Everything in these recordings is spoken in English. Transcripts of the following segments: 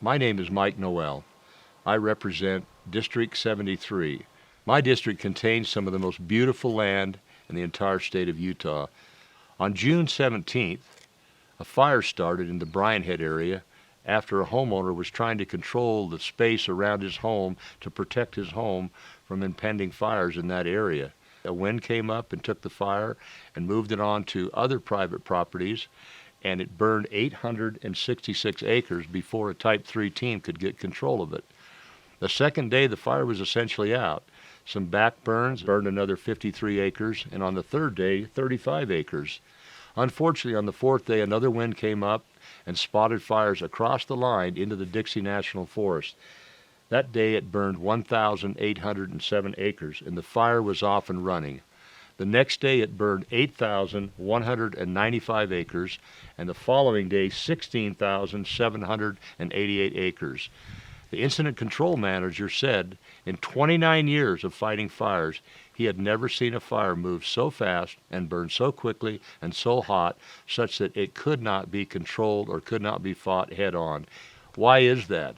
My name is Mike Noel. I represent District 73. My district contains some of the most beautiful land in the entire state of Utah. On June 17th, a fire started in the Bryan Head area after a homeowner was trying to control the space around his home to protect his home from impending fires in that area. A wind came up and took the fire and moved it on to other private properties, and it burned 866 acres before a Type 3 team could get control of it. The second day, the fire was essentially out. Some back burns burned another 53 acres, and on the third day, 35 acres. Unfortunately, on the fourth day, another wind came up and spotted fires across the line into the Dixie National Forest. That day, it burned 1,807 acres, and the fire was off and running. The next day, it burned 8,195 acres, and the following day, 16,788 acres. The incident control manager said in 29 years of fighting fires, he had never seen a fire move so fast and burn so quickly and so hot, such that it could not be controlled or could not be fought head on. Why is that?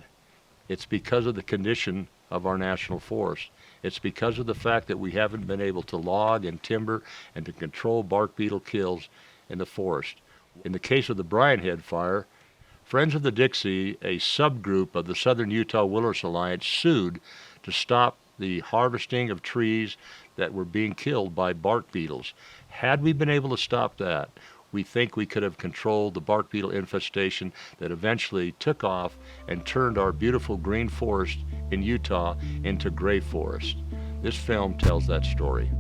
It's because of the condition of our national forest. It's because of the fact that we haven't been able to log and timber and to control bark beetle kills in the forest. In the case of the Bryan Head fire, Friends of the Dixie, a subgroup of the Southern Utah Wilderness Alliance, sued to stop the harvesting of trees that were being killed by bark beetles. Had we been able to stop that, we think we could have controlled the bark beetle infestation that eventually took off and turned our beautiful green forest in Utah into gray forest. This film tells that story.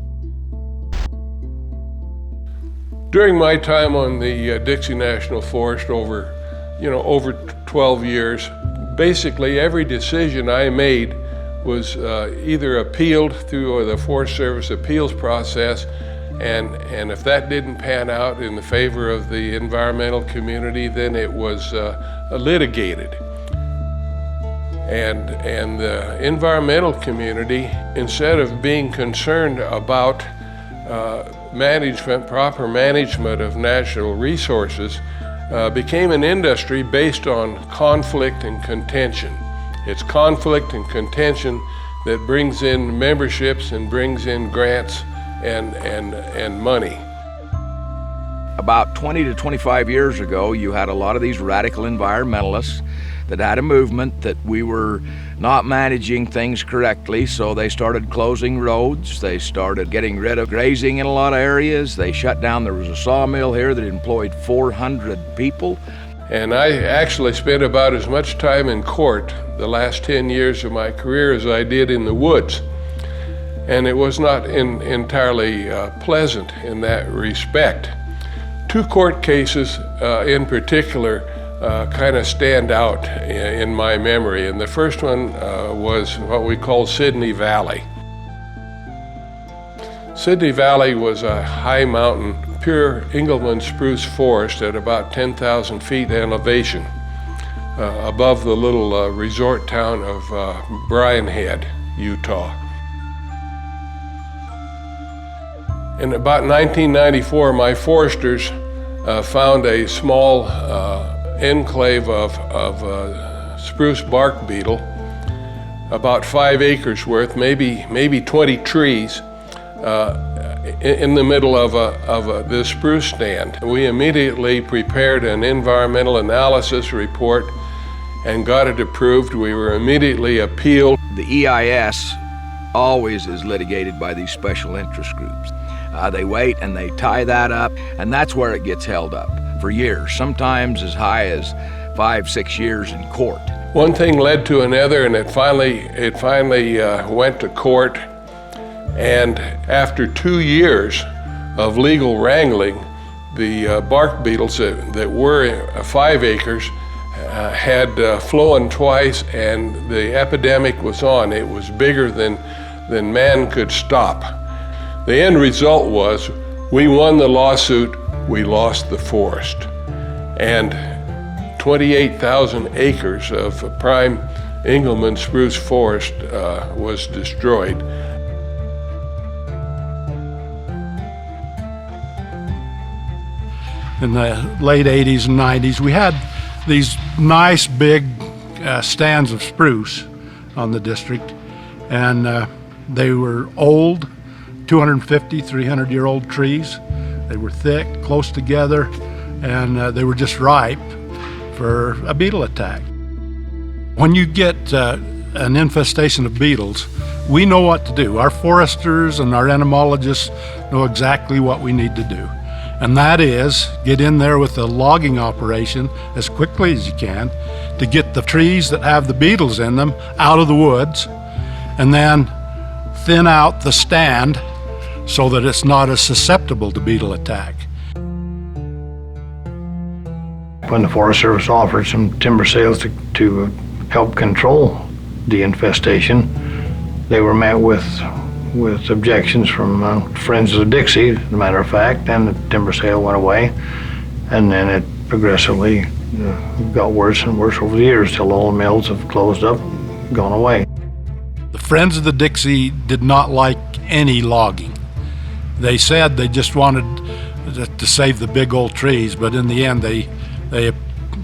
During my time on the Dixie National Forest over 12 years, basically every decision I made was either appealed through the Forest Service appeals process, and if that didn't pan out in the favor of the environmental community, then it was litigated. And the environmental community, instead of being concerned about proper management of natural resources, became an industry based on conflict and contention. It's conflict and contention that brings in memberships and brings in grants and money. About 20 to 25 years ago, you had a lot of these radical environmentalists that had a movement that we were not managing things correctly, so they started closing roads, they started getting rid of grazing in a lot of areas, they shut down, there was a sawmill here that employed 400 people. And I actually spent about as much time in court the last 10 years of my career as I did in the woods. And it was not entirely pleasant in that respect. Two court cases in particular kind of stand out in my memory. And the first one was what we call Sydney Valley. Sydney Valley was a high mountain, pure Engelmann spruce forest at about 10,000 feet elevation above the little resort town of Bryan Head, Utah. In about 1994, my foresters found a small enclave of spruce bark beetle, about 5 acres worth, maybe 20 trees, in the middle of this spruce stand. We immediately prepared an environmental analysis report and got it approved. We were immediately appealed. The EIS always is litigated by these special interest groups. They wait and they tie that up, and that's where it gets held up for years, sometimes as high as 5-6 years in court. One thing led to another, and it finally went to court. And after 2 years of legal wrangling, the bark beetles that were 5 acres had flown twice, and the epidemic was on. It was bigger than man could stop. The end result was we won the lawsuit, we lost the forest. And 28,000 acres of prime Engelmann spruce forest was destroyed. In the late 80s and 90s, we had these nice big stands of spruce on the district, and they were old, 250, 300-year-old trees. They were thick, close together, and they were just ripe for a beetle attack. When you get an infestation of beetles, we know what to do. Our foresters and our entomologists know exactly what we need to do. And that is get in there with a logging operation as quickly as you can to get the trees that have the beetles in them out of the woods, and then thin out the stand so that it's not as susceptible to beetle attack. When the Forest Service offered some timber sales to help control the infestation, they were met with objections from Friends of Dixie, as a matter of fact, and the timber sale went away. And then it progressively got worse and worse over the years till all the mills have closed up, gone away. The Friends of the Dixie did not like any logging. They said they just wanted to save the big old trees, but in the end they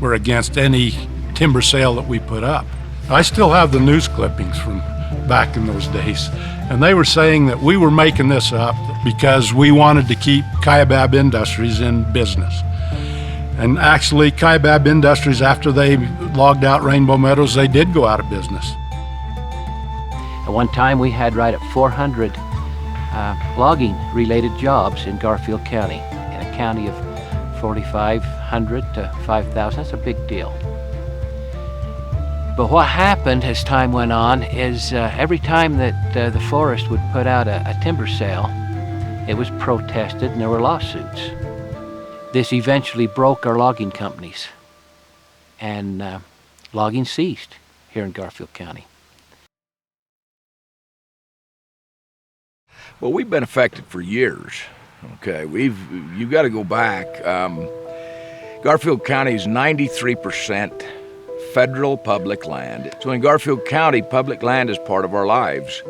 were against any timber sale that we put up. I still have the news clippings from back in those days, and they were saying that we were making this up because we wanted to keep Kaibab Industries in business. And actually, Kaibab Industries, after they logged out Rainbow Meadows, they did go out of business. At one time, we had right at 400 logging-related jobs in Garfield County, in a county of 4,500 to 5,000. That's a big deal. But what happened as time went on is every time that the forest would put out a timber sale, it was protested and there were lawsuits. This eventually broke our logging companies, and logging ceased here in Garfield County. Well, we've been affected for years. Okay, you got to go back. Garfield County is 93% federal public land. So in Garfield County, public land is part of our lives.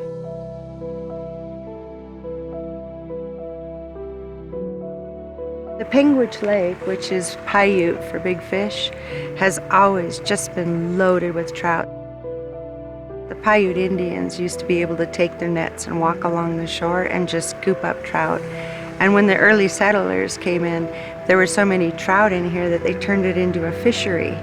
The Panguitch Lake, which is Paiute for big fish, has always just been loaded with trout. The Paiute Indians used to be able to take their nets and walk along the shore and just scoop up trout. And when the early settlers came in, there were so many trout in here that they turned it into a fishery.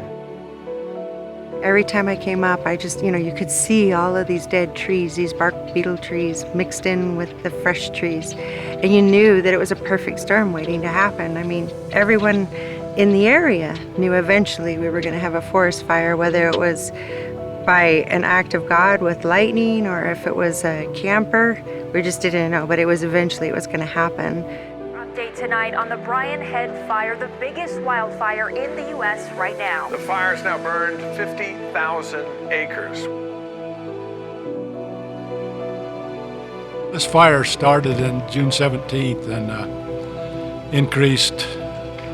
Every time I came up, I just, you could see all of these dead trees, these bark beetle trees mixed in with the fresh trees. And you knew that it was a perfect storm waiting to happen. I mean, everyone in the area knew eventually we were going to have a forest fire, whether it was by an act of God with lightning or if it was a camper. We just didn't know, but it was going to happen. Update tonight on the Brian Head Fire, the biggest wildfire in the U.S. right now. The fire's now burned 50,000 acres. This fire started on June 17th and increased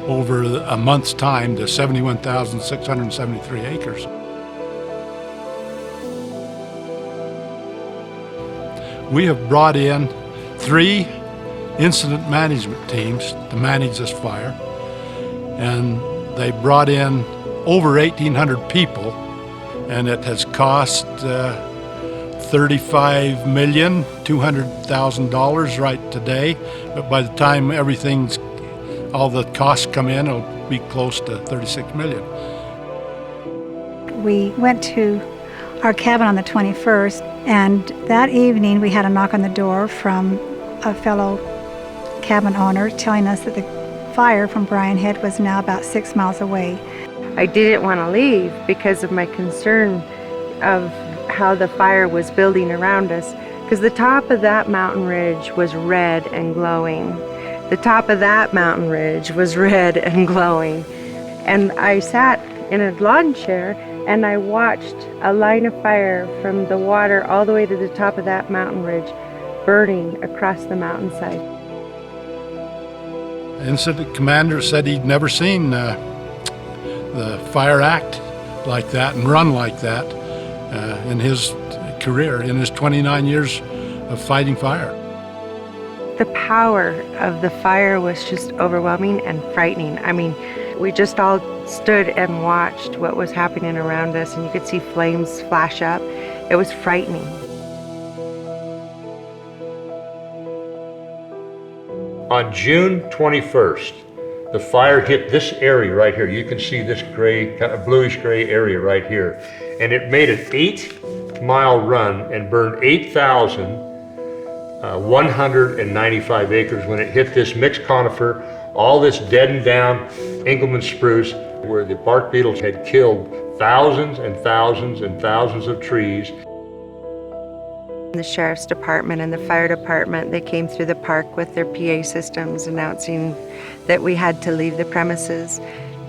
over a month's time to 71,673 acres. We have brought in 3 incident management teams to manage this fire, and they brought in over 1,800 people, and it has cost $35,200,000 right today, but by the time all the costs come in, it'll be close to $36 million. We went to our cabin on the 21st, and that evening we had a knock on the door from a fellow cabin owner telling us that the fire from Brian Head was now about 6 miles away. I didn't want to leave because of my concern of how the fire was building around us, because the top of that mountain ridge was red and glowing. The top of that mountain ridge was red and glowing. And I sat in a lawn chair and I watched a line of fire from the water all the way to the top of that mountain ridge burning across the mountainside. The incident commander said he'd never seen the fire act like that and run like that in his career, in his 29 years of fighting fire. The power of the fire was just overwhelming and frightening. I mean, We just all stood and watched what was happening around us, and you could see flames flash up. It was frightening. On June 21st, the fire hit this area right here. You can see this gray, kind of bluish gray area right here. And it made an 8-mile run and burned 8,195 acres when it hit this mixed conifer, all this deadened down Engelmann spruce, where the bark beetles had killed thousands and thousands and thousands of trees. The sheriff's department and the fire department, they came through the park with their PA systems announcing that we had to leave the premises.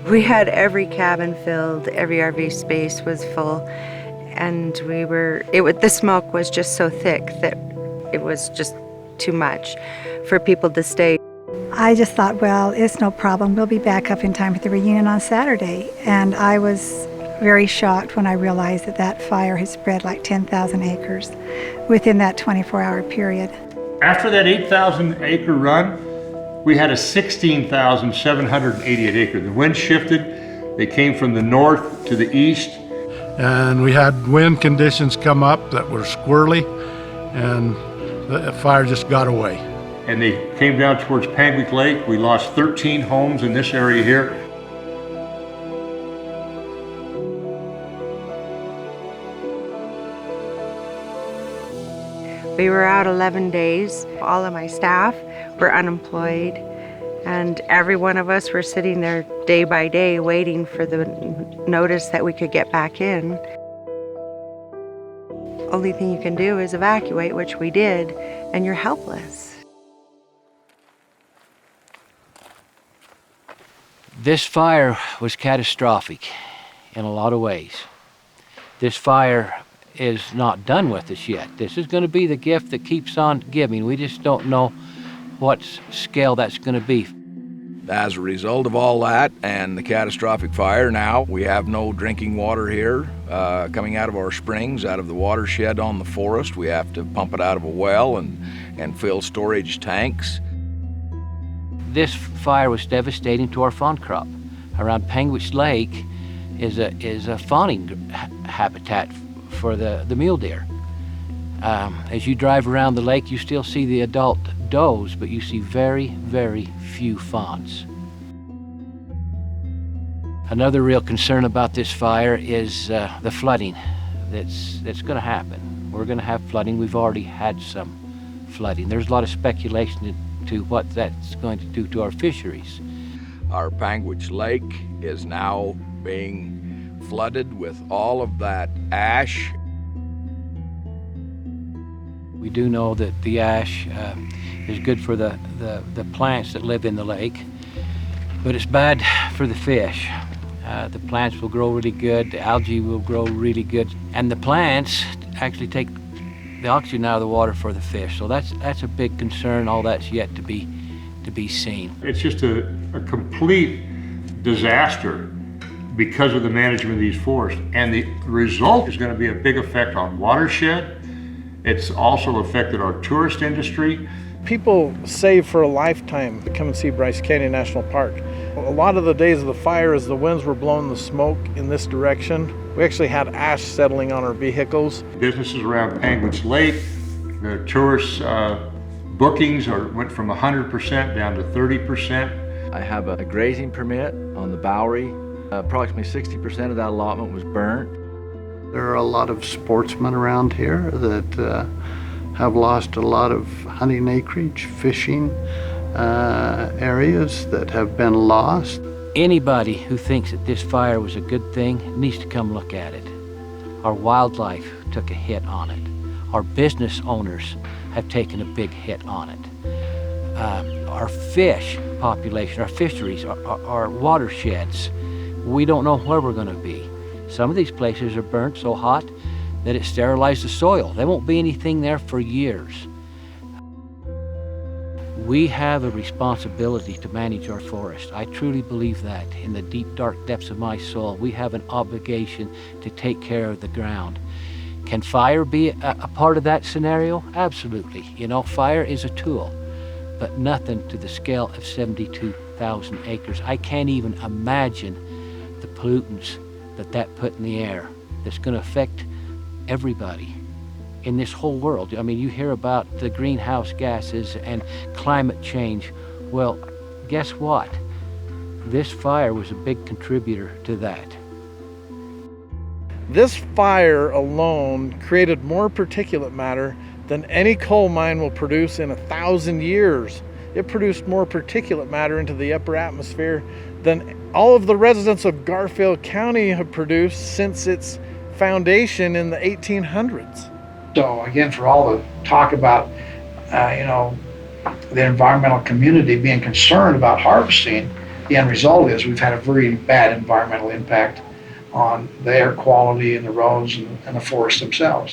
We had every cabin filled, every RV space was full, and the smoke was just so thick that it was just too much for people to stay. I just thought, well, it's no problem. We'll be back up in time for the reunion on Saturday. And I was very shocked when I realized that that fire had spread like 10,000 acres within that 24-hour period. After that 8,000 acre run, we had a 16,788 acre. The wind shifted. They came from the north to the east. And we had wind conditions come up that were squirrely, and the fire just got away. And they came down towards Panguitch Lake. We lost 13 homes in this area here. We were out 11 days. All of my staff were unemployed, and every one of us were sitting there day by day waiting for the notice that we could get back in. Only thing you can do is evacuate, which we did, and you're helpless. This fire was catastrophic in a lot of ways. This fire is not done with us yet. This is going to be the gift that keeps on giving. We just don't know what scale that's going to be. As a result of all that and the catastrophic fire, now we have no drinking water here coming out of our springs, out of the watershed on the forest. We have to pump it out of a well and fill storage tanks. This fire was devastating to our fawn crop. Around Panguitch Lake is a fawning habitat for the mule deer. As you drive around the lake, you still see the adult does, but you see very, very few fawns. Another real concern about this fire is the flooding that's going to happen. We're going to have flooding. We've already had some flooding. There's a lot of speculation into what that's going to do to our fisheries. Our Panguitch Lake is now being flooded with all of that ash. We do know that the ash is good for the plants that live in the lake, but it's bad for the fish. The plants will grow really good, the algae will grow really good, and the plants actually take the oxygen out of the water for the fish. So that's a big concern. All that's yet to be seen. It's just a complete disaster because of the management of these forests. And the result is going to be a big effect on watershed. It's also affected our tourist industry. People save for a lifetime to come and see Bryce Canyon National Park. A lot of the days of the fire, as the winds were blowing the smoke in this direction, we actually had ash settling on our vehicles. Businesses around Panguitch Lake, the tourist bookings went from 100% down to 30%. I have a grazing permit on the Bowery. Approximately 60% of that allotment was burnt. There are a lot of sportsmen around here that have lost a lot of hunting acreage, fishing areas that have been lost. Anybody who thinks that this fire was a good thing needs to come look at it. Our wildlife took a hit on it. Our business owners have taken a big hit on it. Our fish population, our fisheries, our watersheds, we don't know where we're going to be. Some of these places are burnt so hot that it sterilized the soil. There won't be anything there for years. We have a responsibility to manage our forest. I truly believe that. In the deep, dark depths of my soul, we have an obligation to take care of the ground. Can fire be a part of that scenario? Absolutely. You know, fire is a tool, but nothing to the scale of 72 100,000 acres. I can't even imagine the pollutants that put in the air that's going to affect everybody in this whole world. I mean, you hear about the greenhouse gases and climate change. Well, guess what? This fire was a big contributor to that. This fire alone created more particulate matter than any coal mine will produce in 1,000 years. It produced more particulate matter into the upper atmosphere than all of the residents of Garfield County have produced since its foundation in the 1800s. So again, for all the talk about, the environmental community being concerned about harvesting, the end result is we've had a very bad environmental impact on the air quality and the roads and the forests themselves.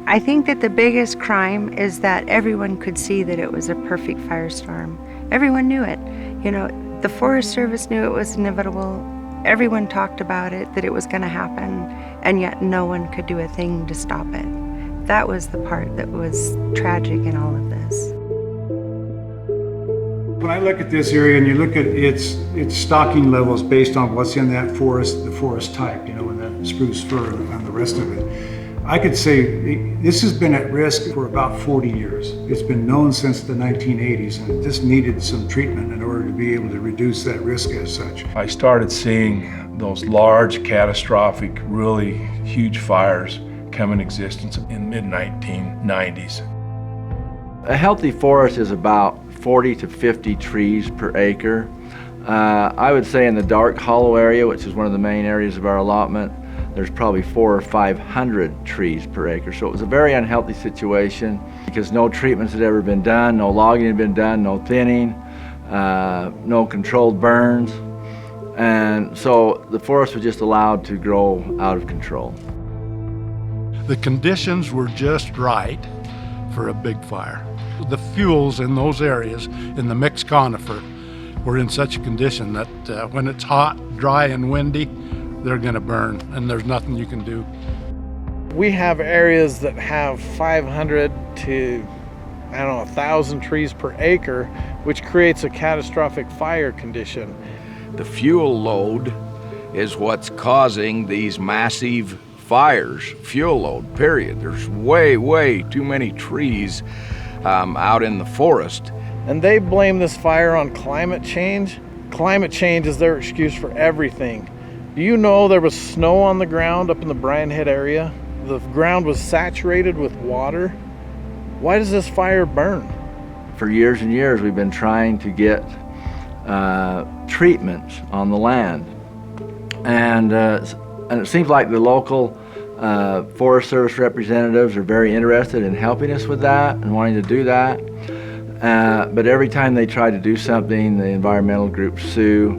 I think that the biggest crime is that everyone could see that it was a perfect firestorm. Everyone knew it. The Forest Service knew it was inevitable. Everyone talked about it, that it was going to happen, and yet no one could do a thing to stop it. That was the part that was tragic in all of this. When I look at this area and you look at its stocking levels based on what's in that forest, the forest type, and that spruce fir and the rest of it, I could say this has been at risk for about 40 years. It's been known since the 1980s, and this needed some treatment in order to be able to reduce that risk as such. I started seeing those large, catastrophic, really huge fires come in existence in mid-1990s. A healthy forest is about 40 to 50 trees per acre. I would say in the dark hollow area, which is one of the main areas of our allotment, there's probably 400 or 500 trees per acre. So it was a very unhealthy situation because no treatments had ever been done, no logging had been done, no thinning, no controlled burns. And so the forest was just allowed to grow out of control. The conditions were just right for a big fire. The fuels in those areas in the mixed conifer were in such a condition that when it's hot, dry, and windy, they're going to burn, and there's nothing you can do. We have areas that have 500 to, 1,000 trees per acre, which creates a catastrophic fire condition. The fuel load is what's causing these massive fires. Fuel load, period. There's way too many trees out in the forest. And they blame this fire on climate change. Climate change is their excuse for everything. Do you know there was snow on the ground up in the Bryan Head area? The ground was saturated with water. Why does this fire burn? For years and years, we've been trying to get treatments on the land. And it seems like the local Forest Service representatives are very interested in helping us with that and wanting to do that. But every time they try to do something, the environmental groups sue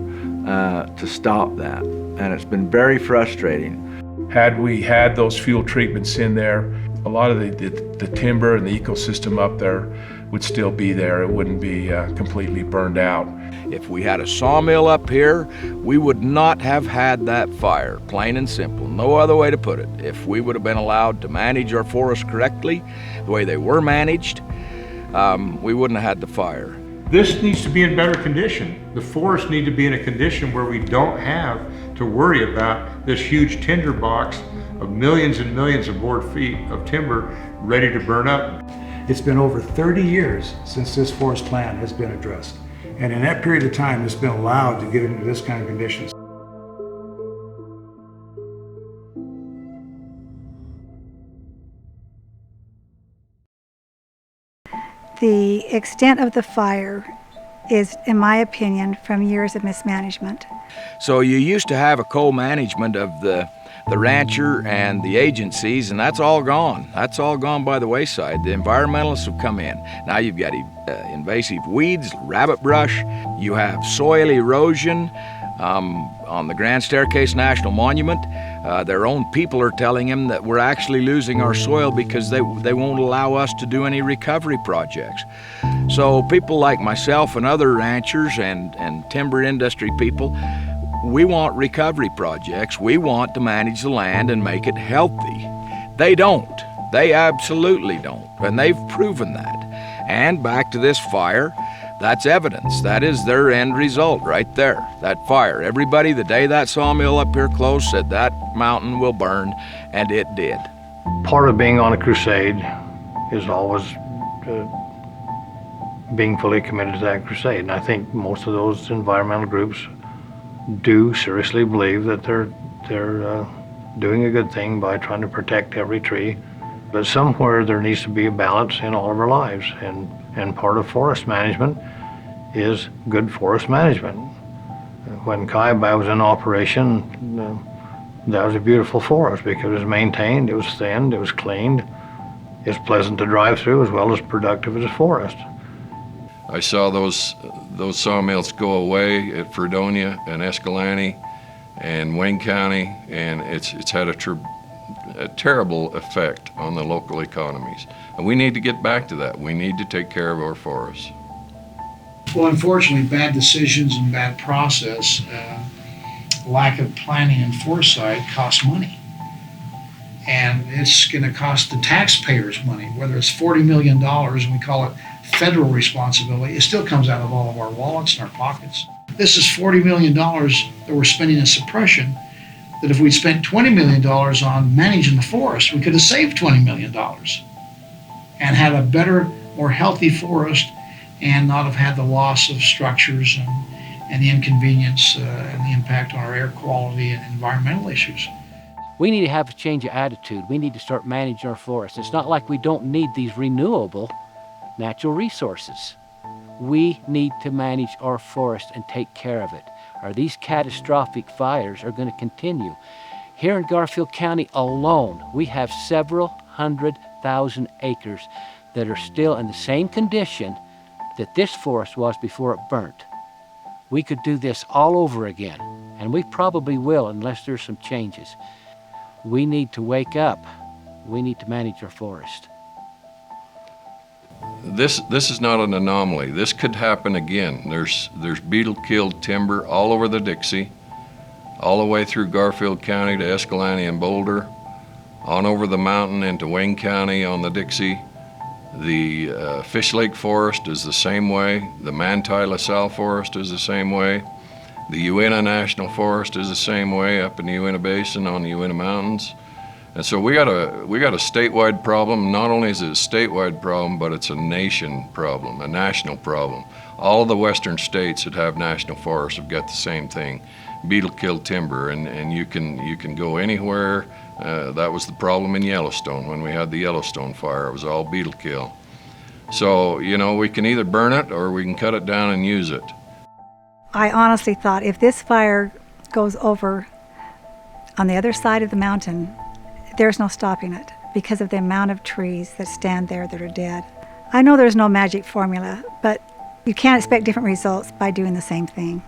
to stop that. And it's been very frustrating. Had we had those fuel treatments in there, a lot of the timber and the ecosystem up there would still be there. It wouldn't be completely burned out. If we had a sawmill up here, we would not have had that fire, plain and simple. No other way to put it. If we would have been allowed to manage our forests correctly, the way they were managed, we wouldn't have had the fire. This needs to be in better condition. The forests need to be in a condition where we don't have to worry about this huge tinder box of millions and millions of board feet of timber ready to burn up. It's been over 30 years since this forest plan has been addressed. And in that period of time, it's been allowed to get into this kind of conditions. The extent of the fire is, in my opinion, from years of mismanagement. So you used to have a co-management of the rancher and the agencies, and that's all gone. That's all gone by the wayside. The environmentalists have come in. Now you've got invasive weeds, rabbit brush, you have soil erosion. On the Grand Staircase National Monument, their own people are telling them that we're actually losing our soil because they won't allow us to do any recovery projects. So people like myself and other ranchers and timber industry people, we want recovery projects. We want to manage the land and make it healthy. They don't. They absolutely don't. And they've proven that. And back to this fire, that's evidence. That is their end result right there, that fire. Everybody, the day that sawmill up here closed, said that mountain will burn, and it did. Part of being on a crusade is always being fully committed to that crusade. And I think most of those environmental groups do seriously believe that they're doing a good thing by trying to protect every tree. But somewhere there needs to be a balance in all of our lives, and part of forest management is good forest management. When Kayaba was in operation, that was a beautiful forest because it was maintained, it was thinned, it was cleaned. It's pleasant to drive through as well as productive as a forest. I saw those sawmills go away at Fredonia and Escalante and Wayne County, and it's had a terrible effect on the local economies. And we need to get back to that. We need to take care of our forests. Well, unfortunately, bad decisions and bad process, lack of planning and foresight costs money. And it's going to cost the taxpayers money, whether it's $40 million and we call it federal responsibility, it still comes out of all of our wallets and our pockets. This is $40 million that we're spending in suppression, that if we'd spent $20 million on managing the forest, we could have saved $20 million and had a better, more healthy forest and not have had the loss of structures and the inconvenience and the impact on our air quality and environmental issues. We need to have a change of attitude. We need to start managing our forests. It's not like we don't need these renewable natural resources. We need to manage our forest and take care of it, or these catastrophic fires are going to continue. Here in Garfield County alone, we have several 100,000 acres that are still in the same condition that this forest was before it burnt. We could do this all over again, and we probably will unless there's some changes. We need to wake up. We need to manage our forest. This is not an anomaly. This could happen again. There's beetle-killed timber all over the Dixie, all the way through Garfield County to Escalante and Boulder, on over the mountain into Wayne County on the Dixie. The Fish Lake Forest is the same way. The Manti-La Salle Forest is the same way. The Uinta National Forest is the same way up in the Uinta Basin on the Uinta Mountains. And so we got a statewide problem. Not only is it a statewide problem, but it's a nation problem, a national problem. All of the western states that have national forests have got the same thing, beetle-killed timber, and you can go anywhere. That was the problem in Yellowstone when we had the Yellowstone fire. It was all beetle kill. So, we can either burn it or we can cut it down and use it. I honestly thought if this fire goes over on the other side of the mountain, there's no stopping it because of the amount of trees that stand there that are dead. I know there's no magic formula, but you can't expect different results by doing the same thing.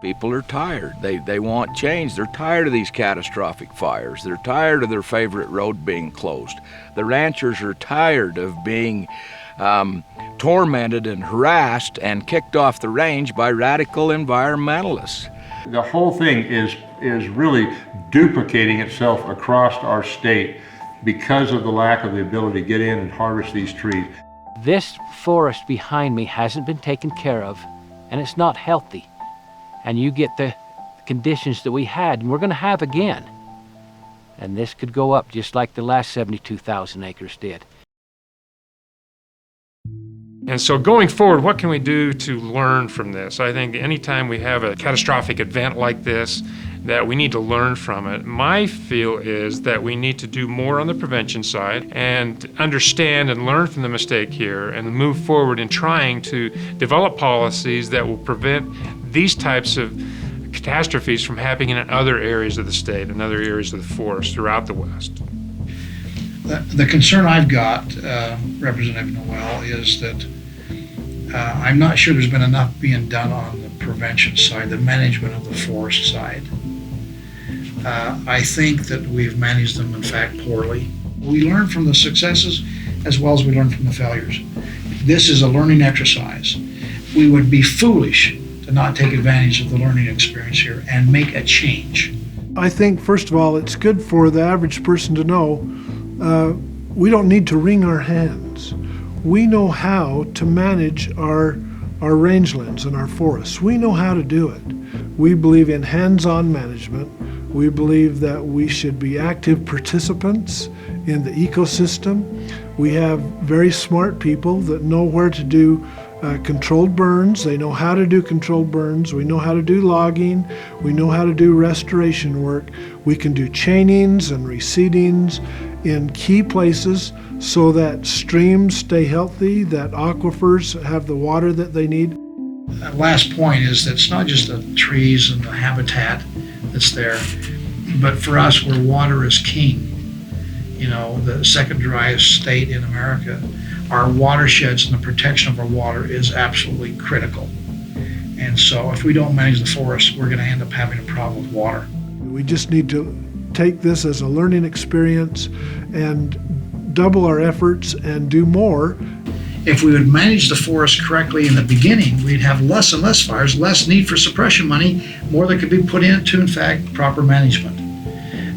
People are tired. They want change. They're tired of these catastrophic fires. They're tired of their favorite road being closed. The ranchers are tired of being tormented and harassed and kicked off the range by radical environmentalists. The whole thing is really duplicating itself across our state because of the lack of the ability to get in and harvest these trees. This forest behind me hasn't been taken care of, and it's not healthy. And you get the conditions that we had, and we're going to have again. And this could go up just like the last 72,000 acres did. And so going forward, what can we do to learn from this? I think anytime we have a catastrophic event like this, that we need to learn from it. My feel is that we need to do more on the prevention side and understand and learn from the mistake here and move forward in trying to develop policies that will prevent these types of catastrophes from happening in other areas of the state and other areas of the forest throughout the West. The concern I've got, Representative Noel, is that I'm not sure there's been enough being done on the prevention side, the management of the forest side. I think that we've managed them, in fact, poorly. We learn from the successes as well as we learn from the failures. This is a learning exercise. We would be foolish to not take advantage of the learning experience here and make a change. I think, first of all, it's good for the average person to know we don't need to wring our hands. We know how to manage our rangelands and our forests. We know how to do it. We believe in hands-on management. We believe that we should be active participants in the ecosystem. We have very smart people that know where to do controlled burns. They know how to do controlled burns. We know how to do logging. We know how to do restoration work. We can do chainings and reseedings in key places so that streams stay healthy, that aquifers have the water that they need. That last point is that it's not just the trees and the habitat that's there, but for us, where water is king, you know, the second driest state in America, our watersheds and the protection of our water is absolutely critical. And so if we don't manage the forest, we're going to end up having a problem with water. We just need to take this as a learning experience and double our efforts and do more. If we would manage the forest correctly in the beginning, we'd have less and less fires, less need for suppression money, more that could be put into, in fact, proper management.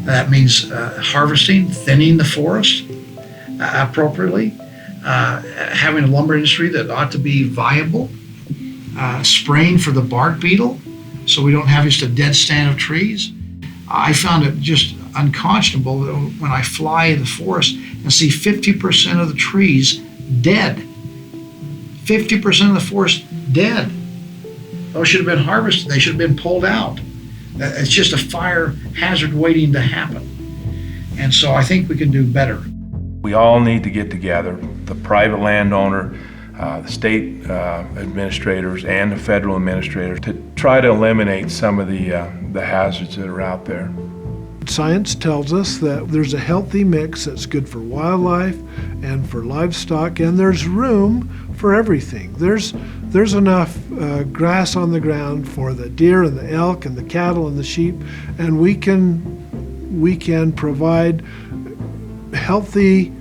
That means harvesting, thinning the forest appropriately, having a lumber industry that ought to be viable, spraying for the bark beetle so we don't have just a dead stand of trees. I found it just unconscionable that when I fly the forest and see 50% of the trees dead. 50% of the forest dead. Those should have been harvested. They should have been pulled out. It's just a fire hazard waiting to happen. And so I think we can do better. We all need to get together, the private landowner, the state administrators, and the federal administrators, to try to eliminate some of the hazards that are out there. Science tells us that there's a healthy mix that's good for wildlife and for livestock, and there's room for everything. There's enough grass on the ground for the deer and the elk and the cattle and the sheep, and we can provide healthy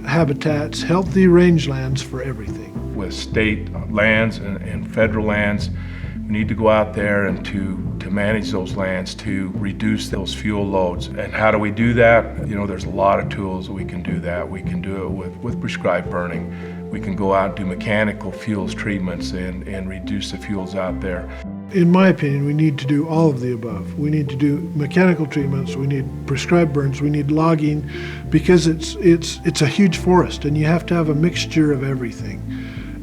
habitats, healthy rangelands for everything. With state lands and federal lands, we need to go out there and to manage those lands to reduce those fuel loads. And how do we do that? You know, there's a lot of tools that we can do that. We can do it with prescribed burning. We can go out and do mechanical fuels treatments and reduce the fuels out there. In my opinion, we need to do all of the above. We need to do mechanical treatments, we need prescribed burns, we need logging, because it's a huge forest and you have to have a mixture of everything.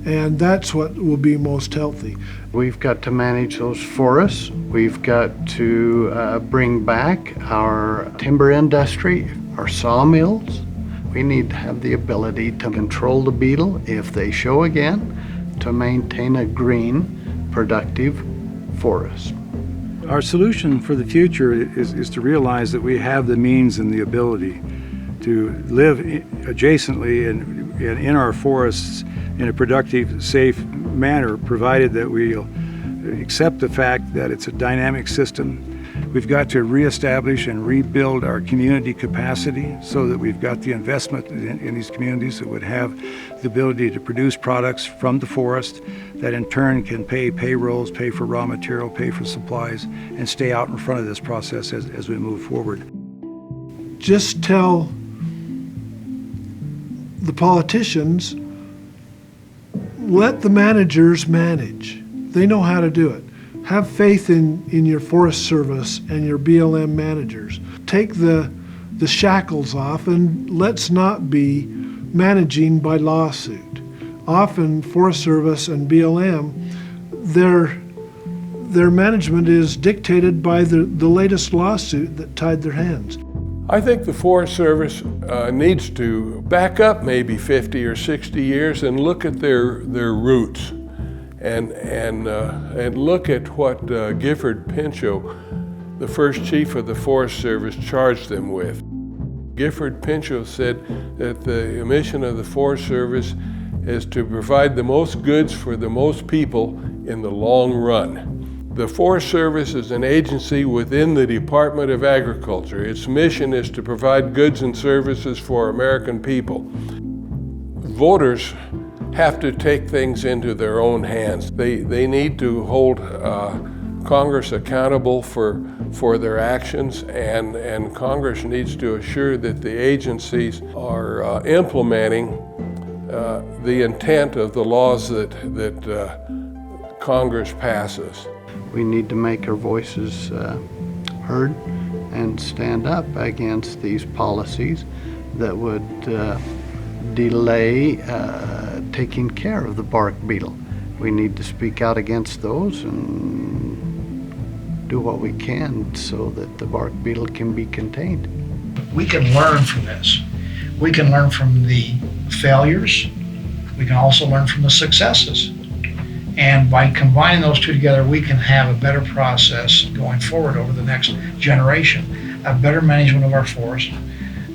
And that's what will be most healthy. We've got to manage those forests. We've got to bring back our timber industry, our sawmills. We need to have the ability to control the beetle if they show again, to maintain a green, productive forest. Our solution for the future is to realize that we have the means and the ability to live adjacently and in our forests in a productive, safe manner, provided that we'll accept the fact that it's a dynamic system. We've got to reestablish and rebuild our community capacity so that we've got the investment in these communities that would have the ability to produce products from the forest that in turn can pay payrolls, pay for raw material, pay for supplies, and stay out in front of this process as we move forward. Just tell the politicians, let the managers manage. They know how to do it. Have faith in your Forest Service and your BLM managers. Take the shackles off and let's not be managing by lawsuit. Often Forest Service and BLM, their management is dictated by the latest lawsuit that tied their hands. I think the Forest Service needs to back up maybe 50 or 60 years and look at their roots and look at what Gifford Pinchot, the first chief of the Forest Service, charged them with. Gifford Pinchot said that the mission of the Forest Service is to provide the most goods for the most people in the long run. The Forest Service is an agency within the Department of Agriculture. Its mission is to provide goods and services for American people. Voters have to take things into their own hands. They need to hold Congress accountable for their actions, and Congress needs to assure that the agencies are implementing the intent of the laws that Congress passes. We need to make our voices heard and stand up against these policies that would delay taking care of the bark beetle. We need to speak out against those and do what we can so that the bark beetle can be contained. We can learn from this. We can learn from the failures. We can also learn from the successes. And by combining those two together, we can have a better process going forward over the next generation, a better management of our forest,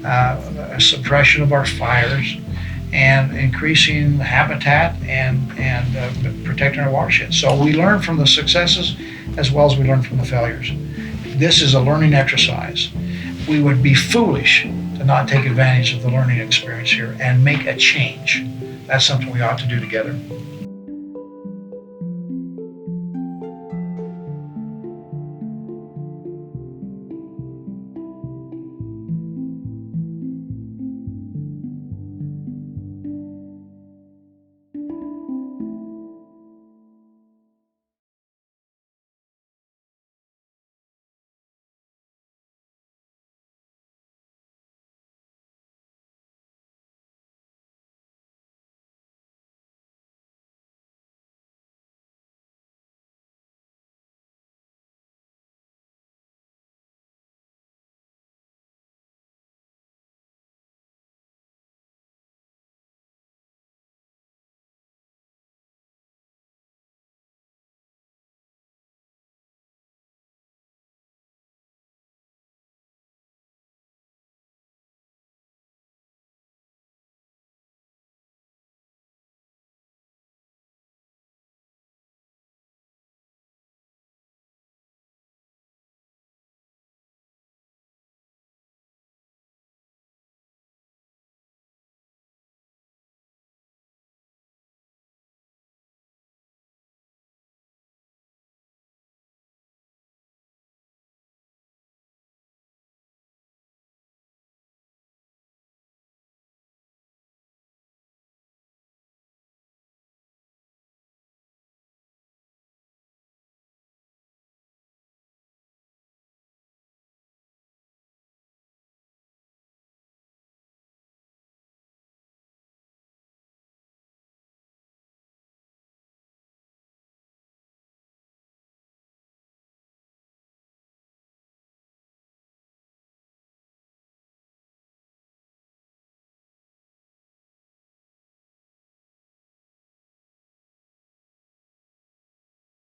a suppression of our fires, and increasing habitat and protecting our watershed. So we learn from the successes as well as we learn from the failures. This is a learning exercise. We would be foolish to not take advantage of the learning experience here and make a change. That's something we ought to do together.